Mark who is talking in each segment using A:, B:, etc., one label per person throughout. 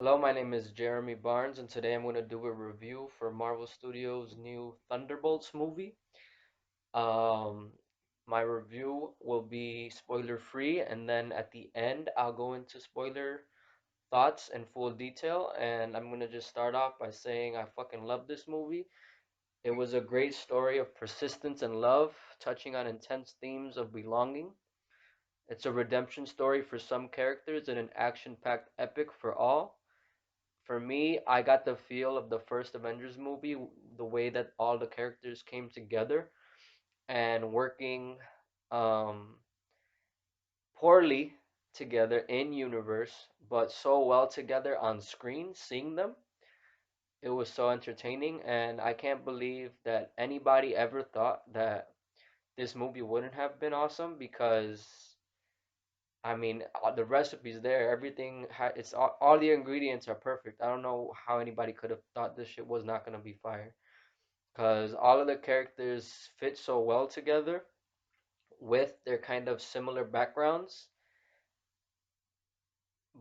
A: Hello, my name is Jeremy Barnes, and today I'm going to do a review for Marvel Studios' new Thunderbolts movie. Um, my review will be spoiler free, and then at the end, I'll go into spoiler thoughts in full detail. And I'm going to just start off by saying I fucking love this movie. It was a great story of persistence and love, touching on intense themes of belonging. It's a redemption story for some characters and an action packed epic for all. For me, I got the feel of the first Avengers movie, the way that all the characters came together and working um, poorly together in universe, but so well together on screen, seeing them. It was so entertaining, and I can't believe that anybody ever thought that this movie wouldn't have been awesome because I mean, the recipe's there. It's all the ingredients are perfect. I don't know how anybody could have thought this shit was not gonna be fire. Because all of the characters fit so well together with their kind of similar backgrounds,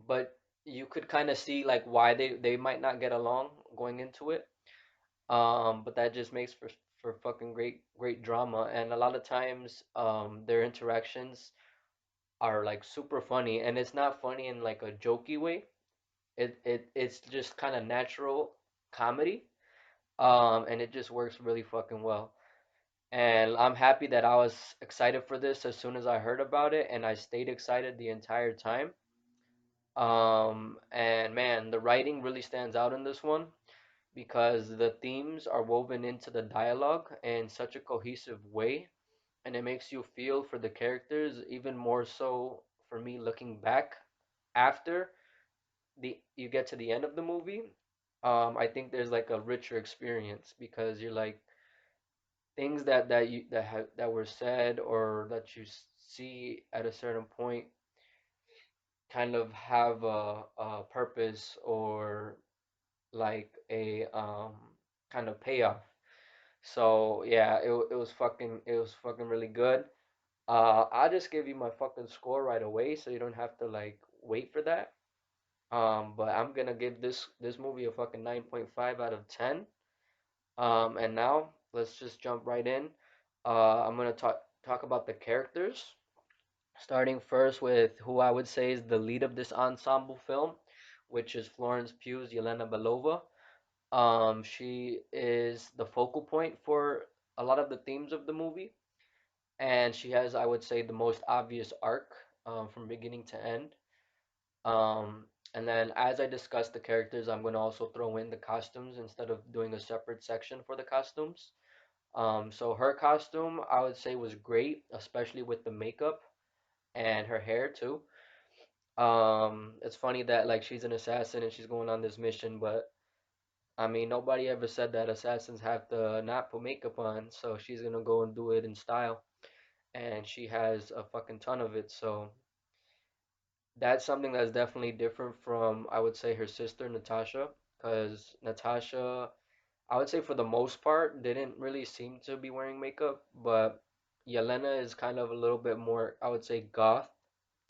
A: but you could kind of see like why they might not get along going into it. But that just makes for fucking great drama, and a lot of times their interactions are like super funny, and it's not funny in like a jokey way. It's just kind of natural comedy, and it just works really fucking well. And I'm happy that I was excited for this as soon as I heard about it, and I stayed excited the entire time. And man, the writing really stands out in this one because the themes are woven into the dialogue in such a cohesive way, and it makes you feel for the characters even more so for me looking back after the you get to the end of the movie. I think there's like a richer experience because you're like things that were said or that you see at a certain point kind of have a purpose or like a kind of payoff. So yeah, it was fucking really good. I'll just give you my fucking score right away so you don't have to like wait for that. But I'm gonna give this movie a fucking 9.5 out of 10. And now let's just jump right in. I'm gonna talk about the characters, starting first with who I would say is the lead of this ensemble film, which is Florence Pugh's Yelena Belova. She is the focal point for a lot of the themes of the movie, and she has, I would say, the most obvious arc from beginning to end. Um, and then as I discuss the characters, I'm going to also throw in the costumes instead of doing a separate section for the costumes. So her costume, I would say, was great, especially with the makeup and her hair too. It's funny that like she's an assassin and she's going on this mission, but I mean nobody ever said that assassins have to not put makeup on, so she's gonna go and do it in style, and she has a fucking ton of it. So that's something that's definitely different from I would say her sister Natasha, because Natasha, I would say for the most part, didn't really seem to be wearing makeup, but Yelena is kind of a little bit more, I would say, goth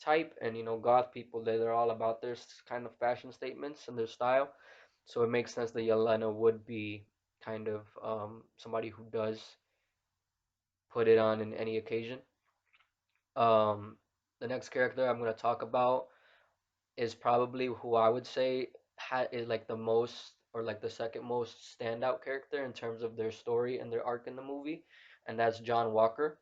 A: type, and goth people they're all about their kind of fashion statements and their style. So it makes sense that Yelena would be kind of somebody who does put it on in any occasion. Um, the next character I'm gonna talk about is probably who I would say is like the most or like the second most standout character in terms of their story and their arc in the movie, and that's John Walker,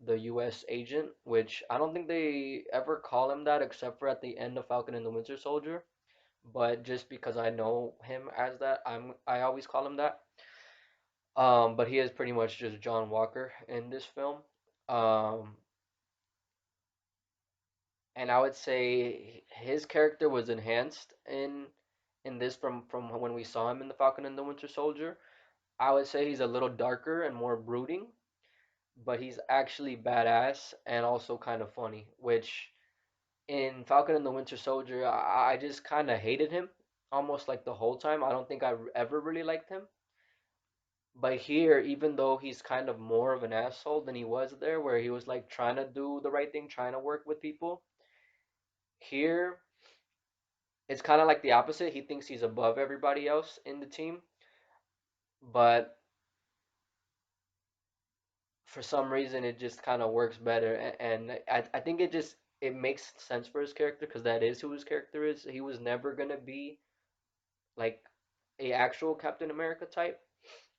A: the U.S. agent, which I don't think they ever call him that except for at the end of Falcon and the Winter Soldier. But just because I know him as that, I always call him that. But he is pretty much just John Walker in this film. Um, and I would say his character was enhanced in this from when we saw him in the Falcon and the Winter Soldier. I would say he's a little darker and more brooding, but he's actually badass and also kind of funny, which in Falcon and the Winter Soldier, I just kind of hated him almost like the whole time. I don't think I ever really liked him. But here, even though he's kind of more of an asshole than he was there, where he was like trying to do the right thing, trying to work with people, here it's kind of like the opposite. He thinks he's above everybody else in the team, but for some reason it just kind of works better. And I think it makes sense for his character because that is who his character is. He was never gonna be like a actual Captain America type.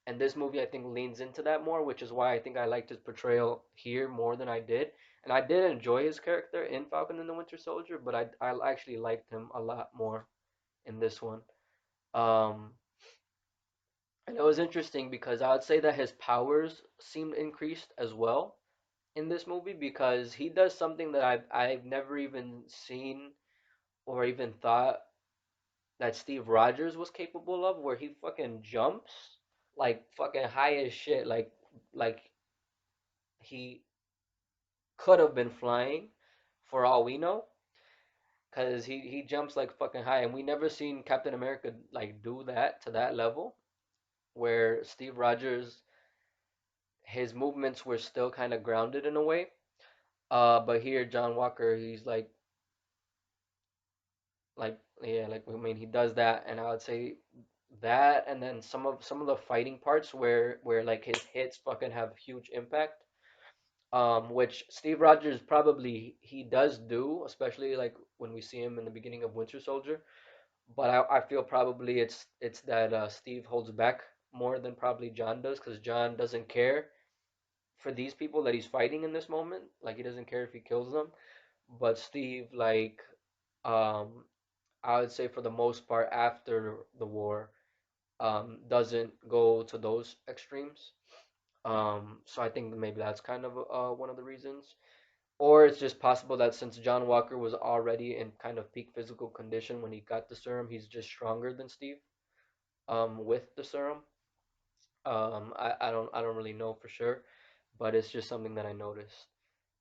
A: And this movie I think leans into that more, which is why I think I liked his portrayal here more than I did. And I did enjoy his character in Falcon and the Winter Soldier, but I actually liked him a lot more in this one. Um, and it was interesting because I would say that his powers seemed increased as well in this movie because he does something that I've never even seen or even thought that Steve Rogers was capable of, where he fucking jumps like fucking high as shit, like he could have been flying for all we know, because he jumps like fucking high, and we never seen Captain America like do that to that level, where Steve Rogers his movements were still kind of grounded in a way. But here John Walker, he's like yeah, like I mean he does that, and I would say that, and then some of the fighting parts where like his hits fucking have huge impact. Which Steve Rogers probably he does do, especially like when we see him in the beginning of Winter Soldier. But I feel probably it's that Steve holds back more than probably John does, because John doesn't care for these people that he's fighting in this moment. Like he doesn't care if he kills them. But Steve, like, um, I would say for the most part after the war, doesn't go to those extremes. So I think maybe that's kind of one of the reasons. Or it's just possible that since John Walker was already in kind of peak physical condition when he got the serum, he's just stronger than Steve with the serum. I don't really know for sure, but it's just something that I noticed.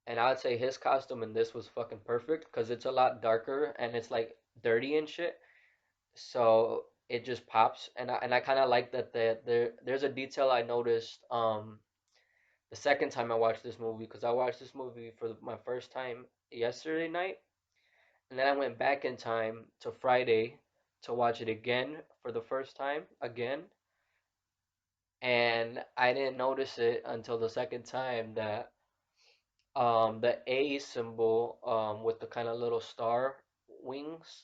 A: And I'd say his costume in this was fucking perfect because it's a lot darker and it's like dirty and shit. So it just pops, and I kind of like that there's a detail I noticed the second time I watched this movie, because I watched this movie for my first time yesterday night, and then I went back in time to Friday to watch it again for the first time again, and I didn't notice it until the second time that the A symbol with the kind of little star wings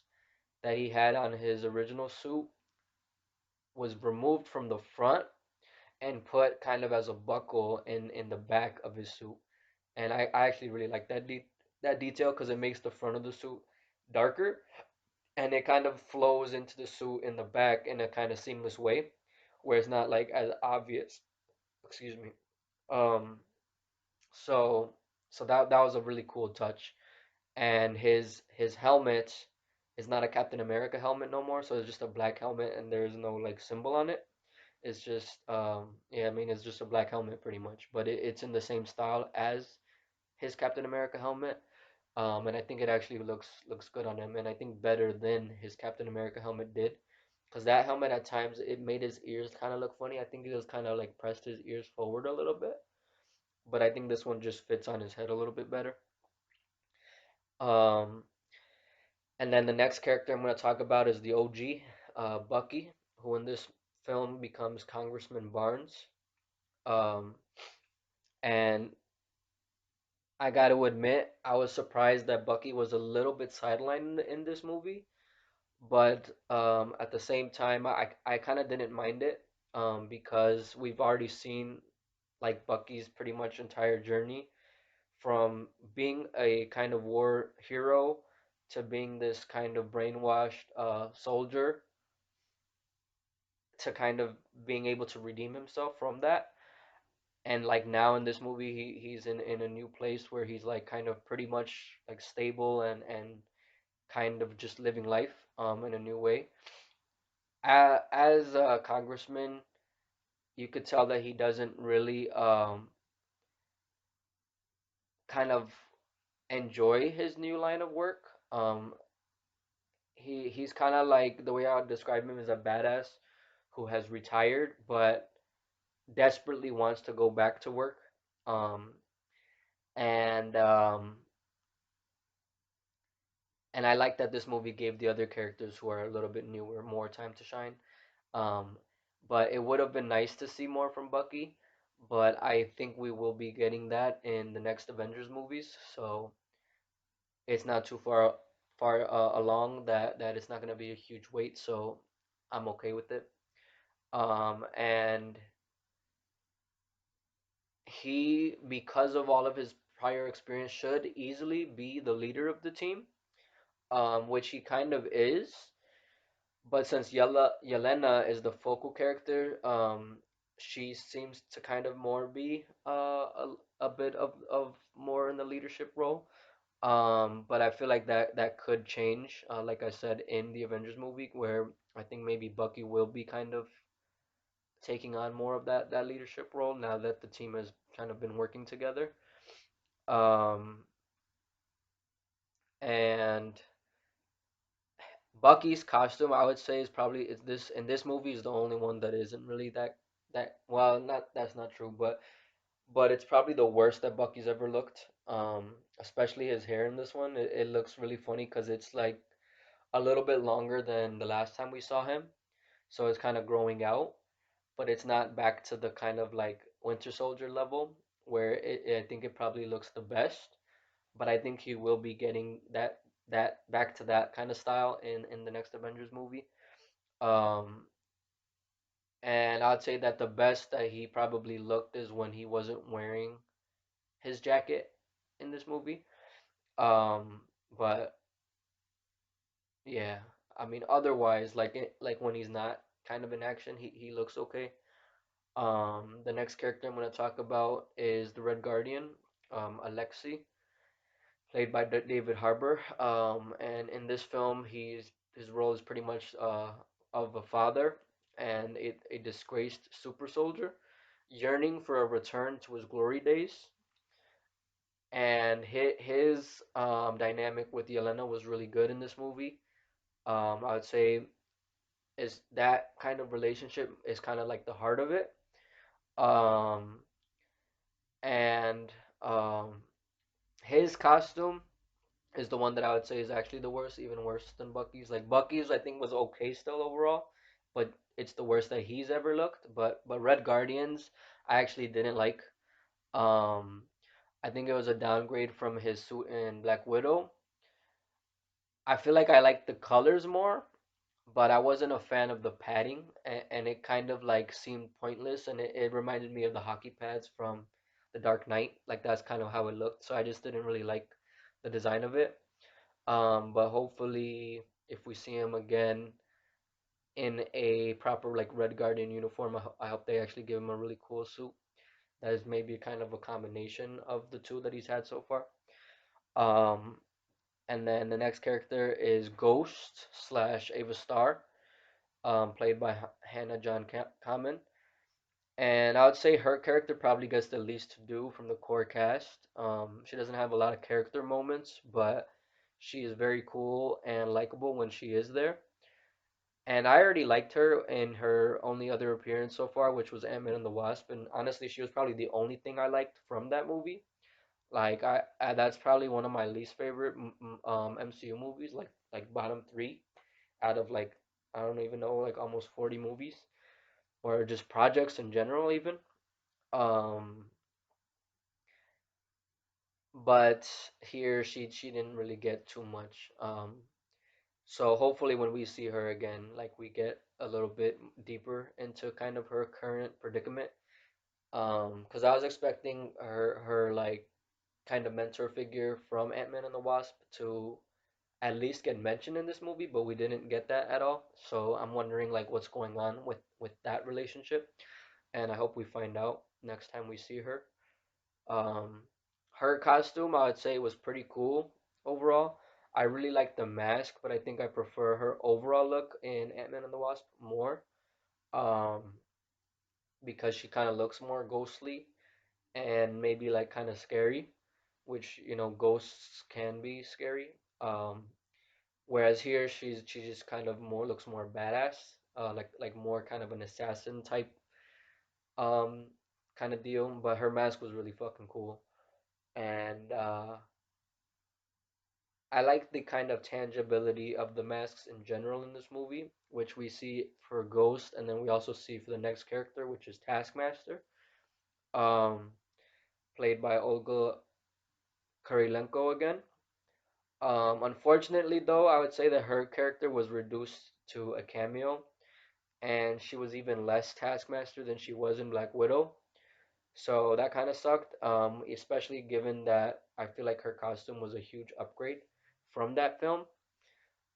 A: that he had on his original suit was removed from the front and put kind of as a buckle in the back of his suit. And I actually really like that detail because it makes the front of the suit darker, and it kind of flows into the suit in the back in a kind of seamless way, where it's not like as obvious. Excuse me. Um, so that was a really cool touch. And his helmet is not a Captain America helmet no more, so it's just a black helmet, and there's no like symbol on it. It's just yeah, I mean it's just a black helmet pretty much, but it's in the same style as his Captain America helmet. And I think it actually looks good on him, and I think better than his Captain America helmet did, because that helmet at times it made his ears kind of look funny. I think he was kind of like pressed his ears forward a little bit, but I think this one just fits on his head a little bit better. Um, and then the next character I'm going to talk about is the OG, Bucky, who in this film becomes Congressman Barnes. Um, and I got to admit, I was surprised that Bucky was a little bit sidelined in this movie, but at the same time, I kind of didn't mind it because we've already seen like Bucky's pretty much entire journey from being a kind of war hero to being this kind of brainwashed soldier to kind of being able to redeem himself from that. And like now in this movie, he's in a new place where he's like kind of pretty much like stable and kind of just living life in a new way. As a congressman, you could tell that he doesn't really kind of enjoy his new line of work. He's kind of like, the way I would describe him is a badass who has retired but desperately wants to go back to work. Um, and And I like that this movie gave the other characters who are a little bit newer more time to shine. Um, but it would have been nice to see more from Bucky, but I think we will be getting that in the next Avengers movies, so it's not too far along that it's not gonna be a huge wait, so I'm okay with it. And he, because of all of his prior experience, should easily be the leader of the team, which he kind of is. But since Yelena is the focal character, she seems to kind of more be a bit of more in the leadership role. But I feel like that could change, like I said, in the Avengers movie, where I think maybe Bucky will be kind of taking on more of that leadership role now that the team has kind of been working together. Um, and Bucky's costume, I would say, is probably is this in this movie is the only one that isn't really that well. Not that's not true, but it's probably the worst that Bucky's ever looked. Especially his hair in this one, it looks really funny because it's like a little bit longer than the last time we saw him, so it's kind of growing out, but it's not back to the kind of like Winter Soldier level where I think it probably looks the best. But I think he will be getting that back to that kind of style in the next Avengers movie. Um, and I'd say that the best that he probably looked is when he wasn't wearing his jacket in this movie. Um, but yeah, I mean otherwise, like when he's not kind of in action, he looks okay. The next character I'm gonna talk about is the Red Guardian, Alexei, played by David Harbour. And in this film, his role is pretty much of a father and a disgraced super soldier, yearning for a return to his glory days. And his dynamic with Yelena was really good in this movie. I would say is that kind of relationship is kind of like the heart of it. Um, and his costume is the one that I would say is actually the worst, even worse than Bucky's. Like Bucky's, I think was okay still overall, but it's the worst that he's ever looked. But Red Guardians, I actually didn't like. Um, I think it was a downgrade from his suit in Black Widow. I feel like I like the colors more, but I wasn't a fan of the padding, and it kind of like seemed pointless, and it reminded me of the hockey pads from The Dark Knight. Like that's kind of how it looked, so I just didn't really like the design of it. But hopefully, if we see him again in a proper like Red Guardian uniform, I hope they actually give him a really cool suit. That is maybe kind of a combination of the two that he's had so far. Um, and then the next character is Ghost slash Ava Starr, played by Hannah John-Kamen. And I would say her character probably gets the least to do from the core cast. She doesn't have a lot of character moments, but she is very cool and likable when she is there. And I already liked her in her only other appearance so far, which was Ant-Man and the Wasp. And honestly, she was probably the only thing I liked from that movie. Like I that's probably one of my least favorite MCU movies, like bottom three out of like I don't even know like almost 40 movies or just projects in general even. Um, but here she didn't really get too much. So hopefully when we see her again, like we get a little bit deeper into kind of her current predicament. Because I was expecting her like kind of mentor figure from Ant-Man and the Wasp to at least get mentioned in this movie, but we didn't get that at all. So I'm wondering like what's going on with that relationship, and I hope we find out next time we see her. Um, Her costume, I would say, was pretty cool overall. I really like the mask, but I think I prefer her overall look in Ant-Man and the Wasp more. Um, because she kind of looks more ghostly and maybe like kind of scary, which ghosts can be scary. Whereas here she just kind of more looks more badass, like more kind of an assassin type um kind of deal. But her mask was really fucking cool, and I like the kind of tangibility of the masks in general in this movie, which we see for Ghost, and then we also see for the next character, which is Taskmaster, um, played by Olga Kurylenko again. Unfortunately, though, I would say that her character was reduced to a cameo, and she was even less Taskmaster than she was in Black Widow. So that kind of sucked, especially given that I feel like her costume was a huge upgrade from that film.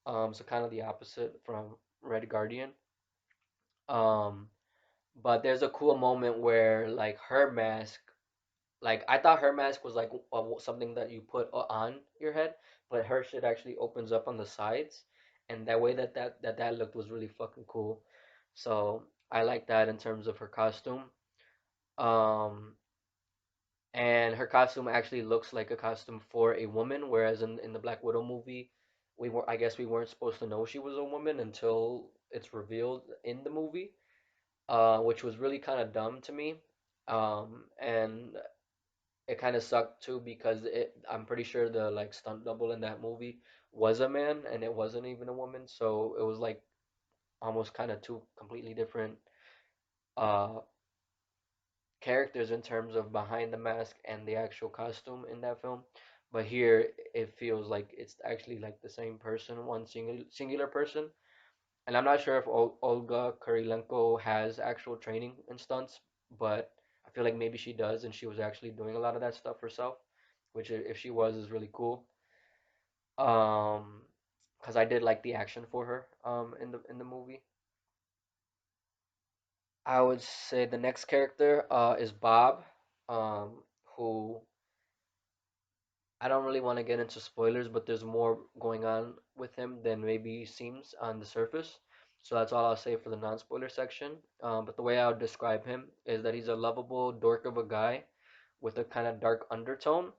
A: So kind of the opposite from Red Guardian. Um, but there's a cool moment where like her mask, like I thought her mask was like something that you put on your head, but her shit actually opens up on the sides, and that way that looked was really fucking cool. So I like that in terms of her costume. Um, and her costume actually looks like a costume for a woman, whereas in the Black Widow movie, I guess we weren't supposed to know she was a woman until it's revealed in the movie, which was really kind of dumb to me. And it kind of sucked too because I'm pretty sure the like stunt double in that movie was a man and it wasn't even a woman, so it was like almost kind of two completely different uh characters in terms of behind the mask and the actual costume in that film. But here it feels like it's actually like the same person, one singular person. And I'm not sure if Olga Kurylenko has actual training in stunts, but I feel like maybe she does, and she was actually doing a lot of that stuff herself, which if she was is really cool. Um, because I did like the action for her in the movie. I would say the next character is Bob, who I don't really want to get into spoilers, but there's more going on with him than maybe seems on the surface. So that's all I'll say for the non-spoiler section. But the way I would describe him is that he's a lovable dork of a guy with a kind of dark undertone.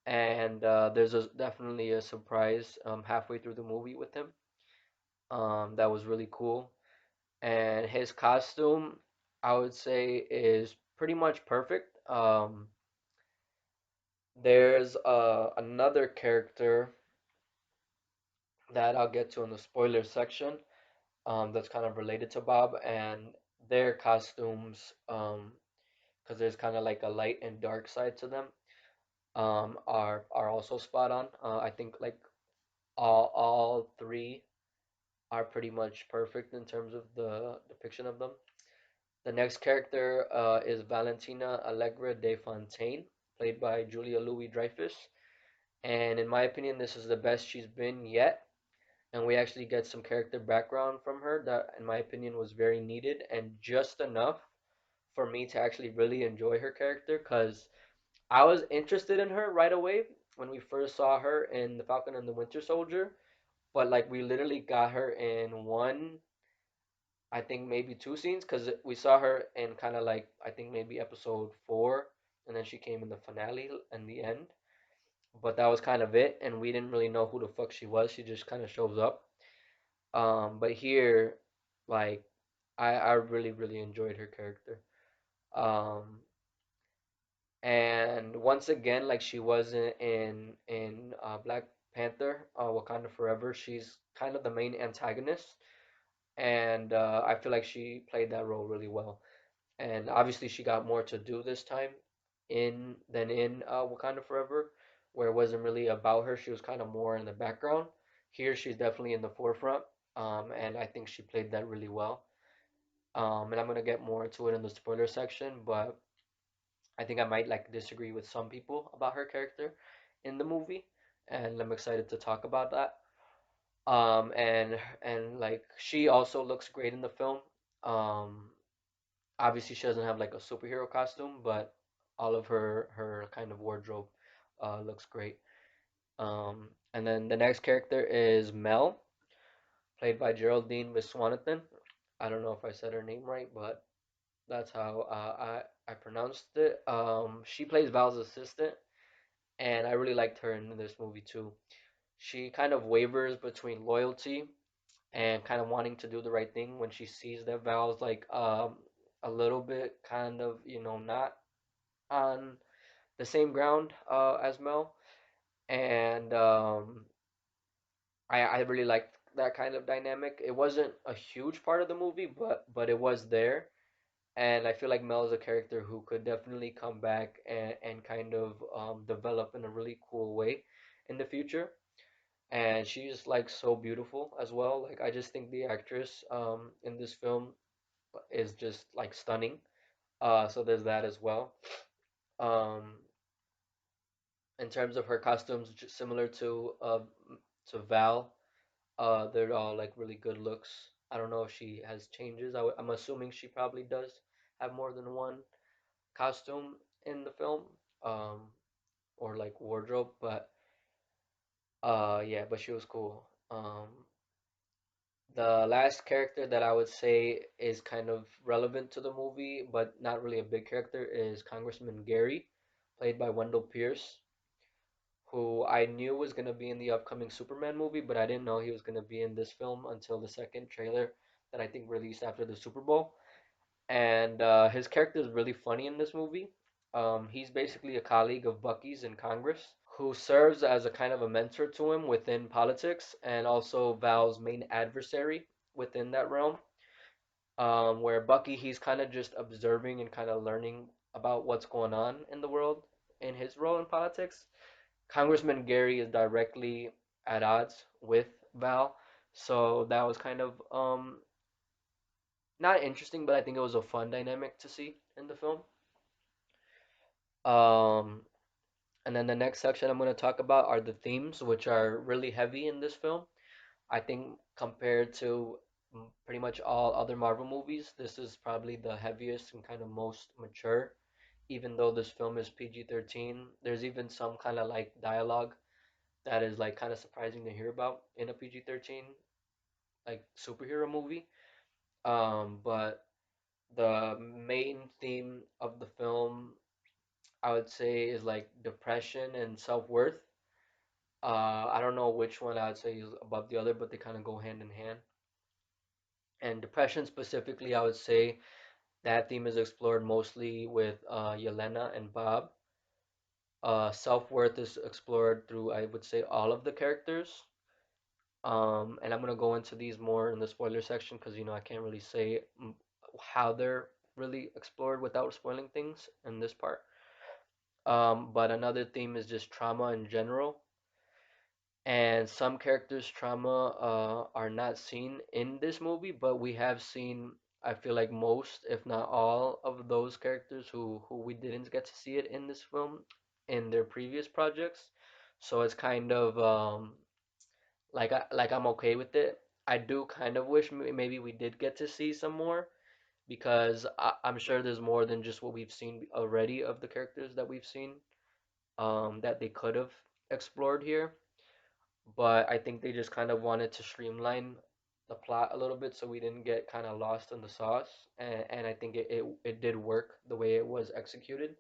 A: And there's definitely a surprise halfway through the movie with him. That was really cool. And his costume, I would say, is pretty much perfect. There's another character that I'll get to in the spoiler section, that's kind of related to Bob and their costumes, because there's kind of like a light and dark side to them, are also spot on. I think like all three are pretty much perfect in terms of the depiction of them. The next character is Valentina Allegra de Fontaine, played by Julia Louis-Dreyfus, and in my opinion, this is the best she's been yet. And we actually get some character background from her that, in my opinion, was very needed and just enough for me to actually really enjoy her character. Because I was interested in her right away when we first saw her in The Falcon and the Winter Soldier, but like we literally got her in one, I think maybe two scenes, because we saw her in kind of like I think maybe episode 4, and then she came in the finale and the end. But that was kind of it, and we didn't really know who the fuck she was. She just kind of shows up. But here, like, I really enjoyed her character. Um, and once again, like she was in Black Panther, Wakanda Forever, she's kind of the main antagonist, and I feel like she played that role really well. And obviously, she got more to do this time in Wakanda Forever, where it wasn't really about her. She was kind of more in the background. Here, she's definitely in the forefront, and I think she played that really well. And I'm gonna get more into it in the spoiler section, but I think I might like disagree with some people about her character in the movie, and I'm excited to talk about that. And like she also looks great in the film. Um, Obviously she doesn't have like a superhero costume, but all of her kind of wardrobe looks great. And then the next character is Mel, played by Geraldine Viswanathan. I don't know if I said her name right, but that's how I pronounced it. She plays Val's assistant, and I really liked her in this movie too. She kind of wavers between loyalty and kind of wanting to do the right thing when she sees that Val's like a little bit kind of not on the same ground as Mel. and I really liked that kind of dynamic. It wasn't a huge part of the movie, but it was there, and I feel like Mel is a character who could definitely come back and kind of develop in a really cool way in the future. And she's like so beautiful as well. Like I just think the actress in this film is just like stunning. So there's that as well. Um, in terms of her costumes, just similar to Val, they're all like really good looks. I don't know if she has changes. I'm assuming she probably does have more than one costume in the film, um, or like wardrobe, but yeah, but she was cool. The last character that I would say is kind of relevant to the movie, but not really a big character, is Congressman Gary, played by Wendell Pierce, who I knew was going to be in the upcoming Superman movie, but I didn't know he was going to be in this film until the second trailer that I think released after the Super Bowl. And his character is really funny in this movie. He's basically a colleague of Bucky's in Congress who serves as a kind of a mentor to him within politics and also Val's main adversary within that realm. Where Bucky, he's kind of just observing and kind of learning about what's going on in the world in his role in politics. Congressman Gary is directly at odds with Val, so that was kind of not interesting, but I think it was a fun dynamic to see in the film. Um, and then the next section I'm going to talk about are the themes, which are really heavy in this film. I think compared to pretty much all other Marvel movies, this is probably the heaviest and kind of most mature. Even though this film is PG-13, there's even some kind of like dialogue that is like kind of surprising to hear about in a PG-13 like superhero movie. But the main theme of the film, I would say, is like depression and self-worth. I don't know which one I would say is above the other, but they kind of go hand in hand. And depression specifically, I would say that theme is explored mostly with Yelena and Bob. Self-worth is explored through, I would say, all of the characters. And I'm gonna go into these more in the spoiler section because I can't really say how they're really explored without spoiling things in this part. But another theme is just trauma in general, and some characters' trauma are not seen in this movie, but we have seen, I feel like most, if not all, of those characters who we didn't get to see it in this film in their previous projects. So it's kind of like I'm okay with it. I do kind of wish maybe we did get to see some more because I'm sure there's more than just what we've seen already of the characters that we've seen that they could have explored here. But I think they just kind of wanted to streamline the plot a little bit so we didn't get kind of lost in the sauce. And I think it did work the way it was executed.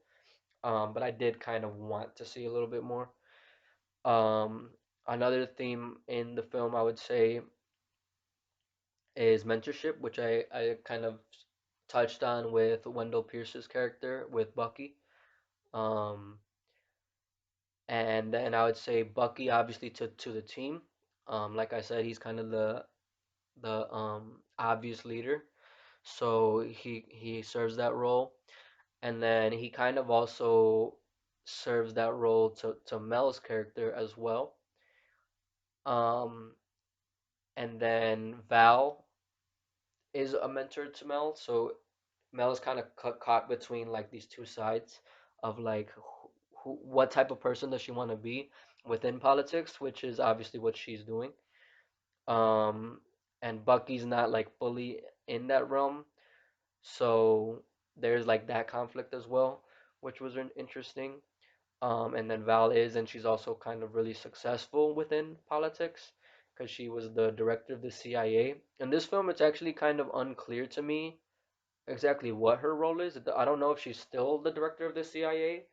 A: But I did kind of want to see a little bit more. Um, Another theme in the film I would say is mentorship, which I kind of touched on with Wendell Pierce's character with Bucky. Um, and then I would say Bucky obviously to the team. Like I said, he's kind of the obvious leader, so he serves that role, and then he kind of also serves that role to Mel's character as well. Um, and then Val is a mentor to Mel, so Mel is kind of caught between like these two sides of like what type of person does she want to be within politics, which is obviously what she's doing. Um, and Bucky's not like fully in that realm, so there's like that conflict as well, which was interesting. And then Val is, and she's also kind of really successful within politics because she was the director of the CIA. In this film, it's actually kind of unclear to me exactly what her role is. I don't know if she's still the director of the CIA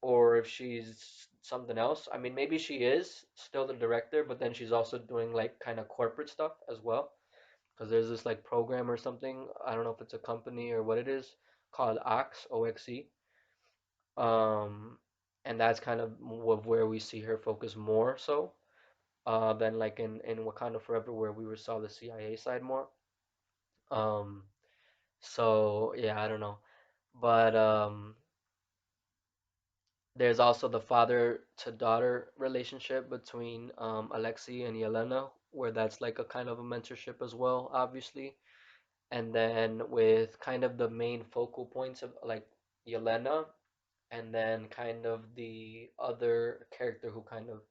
A: or if she's something else. I mean, maybe she is still the director, but then she's also doing like kind of corporate stuff as well. Because there's this like program or something. I don't know if it's a company or what it is called OXE, OXE. Um, and that's kind of where we see her focus more so than like in Wakanda Forever where we saw the CIA side more. Um, so yeah, I don't know, but there's also the father to daughter relationship between Alexei and Yelena, where that's like a kind of a mentorship as well, obviously. And then with kind of the main focal points of like Yelena, and then kind of the other character who kind of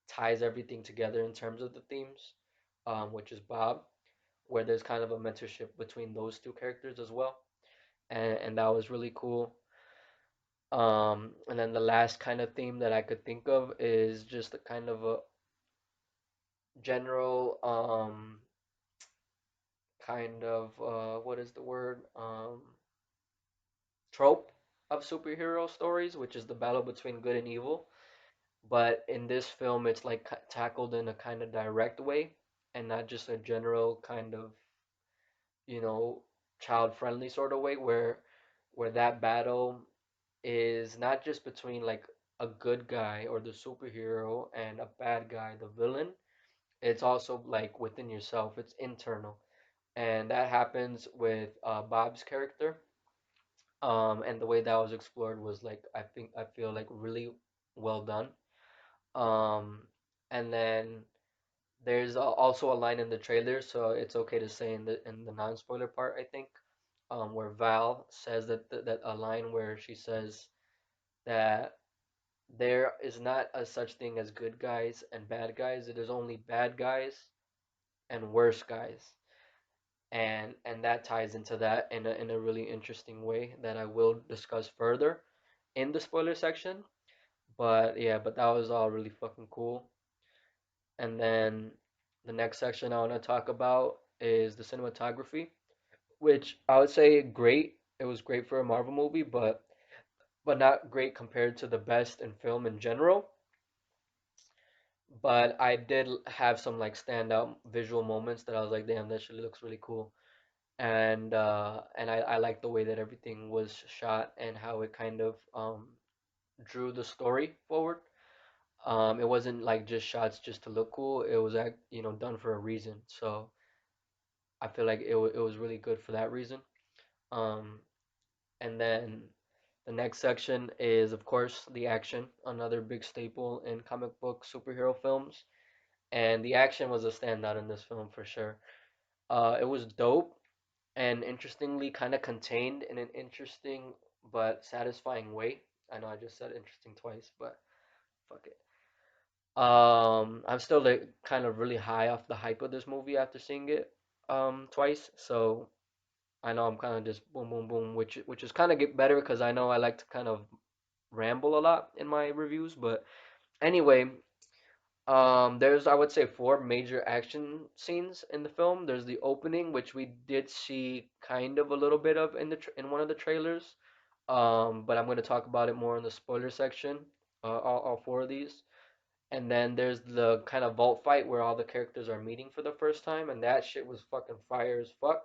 A: ties everything together in terms of the themes, which is Bob, where there's kind of a mentorship between those two characters as well. And that was really cool. And then the last kind of theme that I could think of is just a kind of a general kind of what is the word trope of superhero stories, which is the battle between good and evil. But in this film, it's like tackled in a kind of direct way and not just a general kind of, you know, child-friendly sort of way where that battle is not just between like a good guy or the superhero and a bad guy, the villain. It's also like within yourself. It's internal, and that happens with Bob's character. And the way that was explored was like I feel like really well done. Um, and then there's also a line in the trailer, so it's okay to say in the non-spoiler part, I think, where Val says that a line where she says that there is not a such thing as good guys and bad guys. It is only bad guys and worse guys. And that ties into that in a really interesting way that I will discuss further in the spoiler section. But yeah, but that was all really fucking cool. And then the next section I want to talk about is the cinematography, which I would say great. It was great for a Marvel movie, but not great compared to the best in film in general. But I did have some like standout visual moments that I was like, damn, that shit looks really cool. And I like the way that everything was shot and how it kind of drew the story forward. It wasn't like just shots just to look cool. It was done for a reason. So I feel like it was really good for that reason. Um, and then the next section is of course the action, another big staple in comic book superhero films. And the action was a standout in this film for sure. It was dope and interestingly kind of contained in an interesting but satisfying way. I know I just said interesting twice, but fuck it. I'm still like kind of really high off the hype of this movie after seeing it twice. So I know I'm kind of just boom boom boom, which is kind of get better because I know I like to kind of ramble a lot in my reviews. But anyway, there's I would say four major action scenes in the film. There's the opening, which we did see kind of a little bit of in in one of the trailers. But I'm gonna talk about it more in the spoiler section. All four of these. And then there's the kind of vault fight where all the characters are meeting for the first time, and that shit was fucking fire as fuck.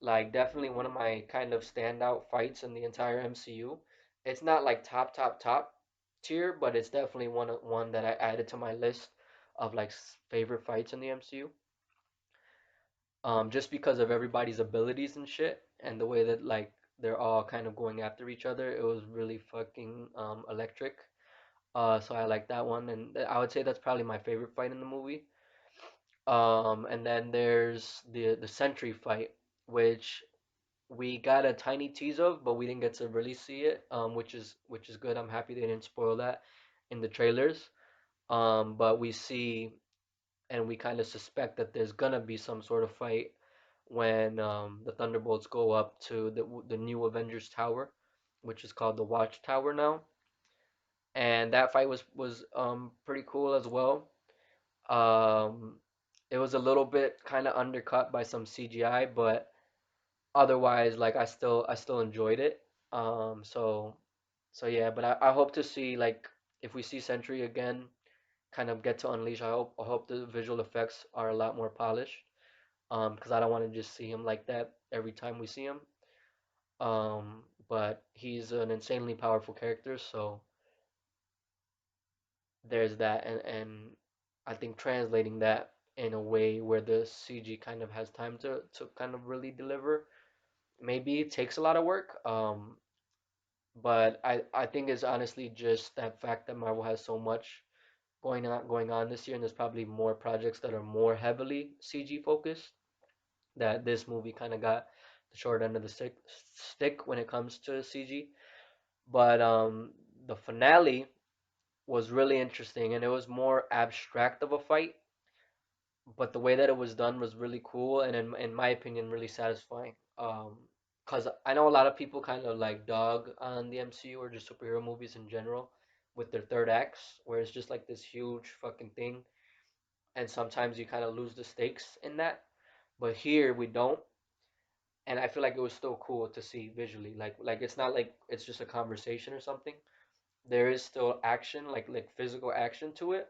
A: Like definitely one of my kind of standout fights in the entire MCU. It's not like top tier, but it's definitely one that I added to my list of like favorite fights in the MCU. Just because of everybody's abilities and shit, and the way that like they're all kind of going after each other. It was really fucking electric. So I like that one, and I would say that's probably my favorite fight in the movie. And then there's the Sentry fight, which we got a tiny tease of, but we didn't get to really see it, which is good. I'm happy they didn't spoil that in the trailers. But we see and we kind of suspect that there's gonna be some sort of fight when the Thunderbolts go up to the new Avengers Tower, which is called the Watchtower now, and that fight was pretty cool as well. Um, it was a little bit kind of undercut by some CGI, but otherwise, like I still enjoyed it. So yeah, but I hope to see like if we see Sentry again, kind of get to unleash. I hope the visual effects are a lot more polished. Because I don't want to just see him like that every time we see him. But he's an insanely powerful character, so there's that, and I think translating that in a way where the CG kind of has time to kind of really deliver, maybe it takes a lot of work. But I think it's honestly just that fact that Marvel has so much going on this year, and there's probably more projects that are more heavily CG focused, that this movie kind of got the short end of the stick when it comes to CG. But the finale was really interesting, and it was more abstract of a fight, but the way that it was done was really cool, and in my opinion, really satisfying. Because I know a lot of people kind of like dog on the MCU or just superhero movies in general with their third acts, where it's just like this huge fucking thing, and sometimes you kind of lose the stakes in that. But here we don't, and I feel like it was still cool to see visually. Like it's not like it's just a conversation or something. There is still action, like physical action to it,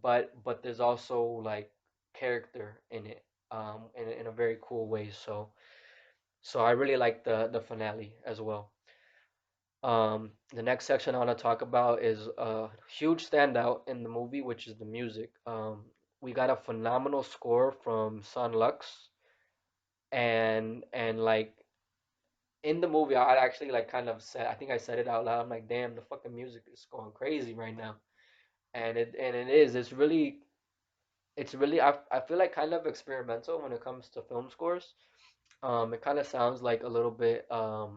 A: but there's also like character in it, in a very cool way. So I really like the finale as well. The next section I want to talk about is a huge standout in the movie, which is the music. We got a phenomenal score from Sun Lux, and like in the movie, I actually like kind of said, I think I said it out loud. I'm like, damn, the fucking music is going crazy right now, and it is. It's really I feel like kind of experimental when it comes to film scores. It kind of sounds like a little bit. I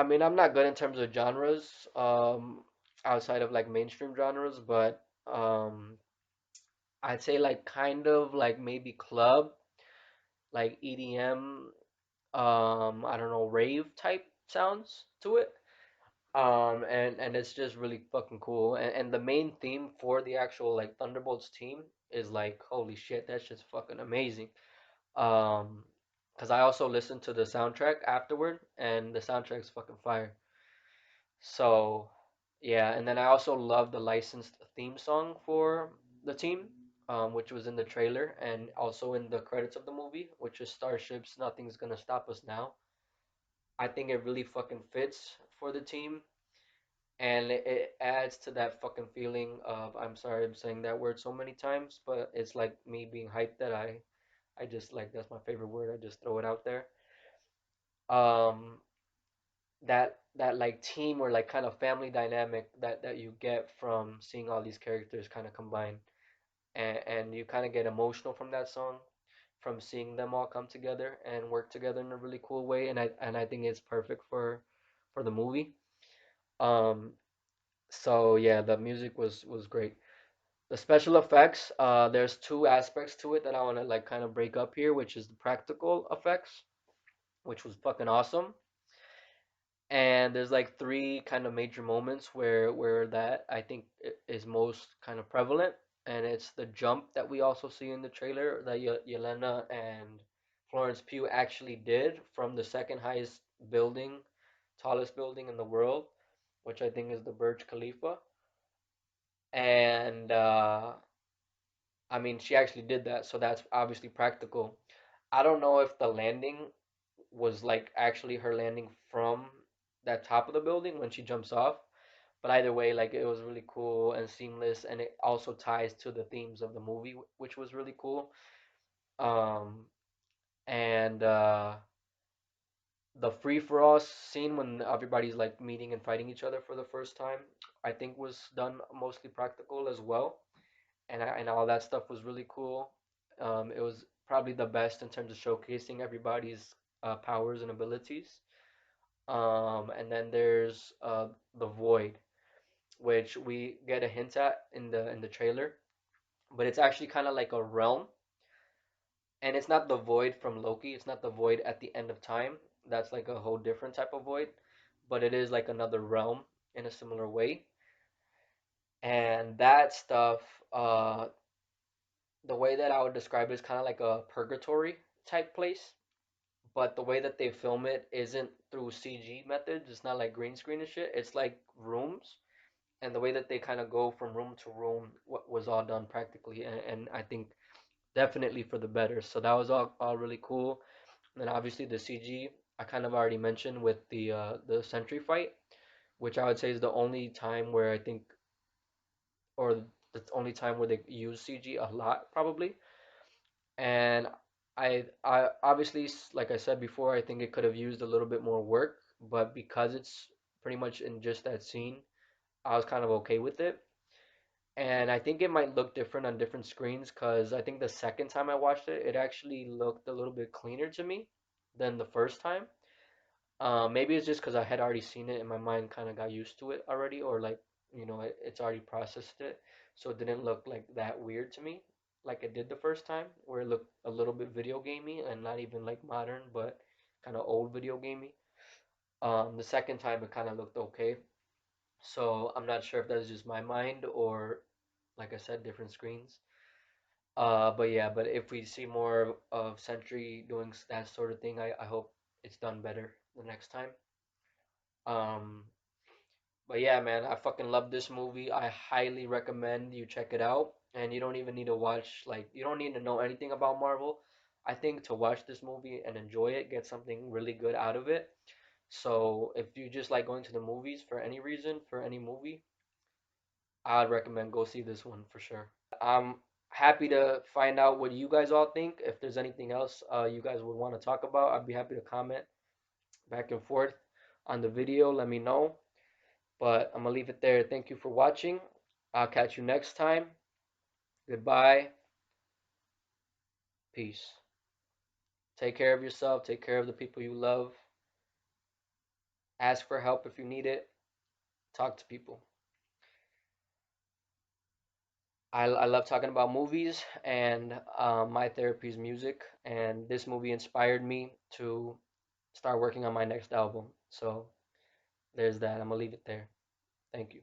A: mean, I'm not good in terms of genres. Outside of like mainstream genres, but I'd say like kind of like maybe club, like EDM. I don't know, rave type sounds to it. And it's just really fucking cool. And the main theme for the actual like Thunderbolts team is like, holy shit, that shit's fucking amazing. Um, because I also listened to the soundtrack afterward, and the soundtrack's fucking fire. So, yeah, and then I also love the licensed theme song for the team, which was in the trailer and also in the credits of the movie, which is Starships, Nothing's Gonna Stop Us Now. I think it really fucking fits for the team, and it adds to that fucking feeling of, I'm sorry I'm saying that word so many times, but it's like me being hyped that I just like, that's my favorite word. I just throw it out there. Um, that like team or like kind of family dynamic that you get from seeing all these characters kind of combine, and you kind of get emotional from that song, from seeing them all come together and work together in a really cool way, and I think it's perfect for the movie. Um, so yeah, the music was great. The special effects, there's two aspects to it that I want to like kind of break up here, which is the practical effects, which was fucking awesome. And there's like three kind of major moments where that I think is most kind of prevalent, and it's the jump that we also see in the trailer that Yelena and Florence Pugh actually did from the second highest building, tallest building in the world, which I think is the Burj Khalifa. And I mean, she actually did that, so that's obviously practical. I don't know if the landing was like actually her landing from that top of the building when she jumps off, but either way, like it was really cool and seamless, and it also ties to the themes of the movie, which was really cool. Um, and the free for all scene when everybody's like meeting and fighting each other for the first time, I think was done mostly practical as well, and all that stuff was really cool. It was probably the best in terms of showcasing everybody's powers and abilities. And then there's the void, which we get a hint at in the trailer, but it's actually kind of like a realm, and it's not the void from Loki. It's not the void at the end of time. That's like a whole different type of void, but it is like another realm in a similar way. And that stuff, the way that I would describe it is kind of like a purgatory type place, but the way that they film it isn't through CG methods. It's not like green screen and shit. It's like rooms, and the way that they kind of go from room to room, what was all done practically, and I think definitely for the better. So that was all really cool. And then obviously the CG I kind of already mentioned with the Sentry fight, which I would say is the only time where I think, or the only time where they use CG a lot, probably. And I obviously, like I said before, I think it could have used a little bit more work, but because it's pretty much in just that scene, I was kind of okay with it. And I think it might look different on different screens because I think the second time I watched it, it actually looked a little bit cleaner to me than the first time. Maybe it's just because I had already seen it and my mind kind of got used to it already, or like, it's already processed it, so it didn't look like that weird to me, like it did the first time, where it looked a little bit video gamey and not even like modern, but kind of old video gamey. The second time it kind of looked okay, so I'm not sure if that's just my mind or, like I said, different screens. But yeah, but if we see more of Sentry doing that sort of thing, I hope it's done better the next time. Um, but yeah, man, I fucking love this movie. I highly recommend you check it out. And you don't even need to watch, like, you don't need to know anything about Marvel. I think to watch this movie and enjoy it, get something really good out of it. So if you just like going to the movies for any reason, for any movie, I'd recommend go see this one for sure. I'm happy to find out what you guys all think. If there's anything else you guys would want to talk about, I'd be happy to comment back and forth on the video. Let me know. But I'm gonna leave it there. Thank you for watching. I'll catch you next time. Goodbye. Peace. Take care of yourself. Take care of the people you love. Ask for help if you need it. Talk to people. I love talking about movies, and my therapy is music. And this movie inspired me to start working on my next album. So there's that. I'm gonna leave it there. Thank you.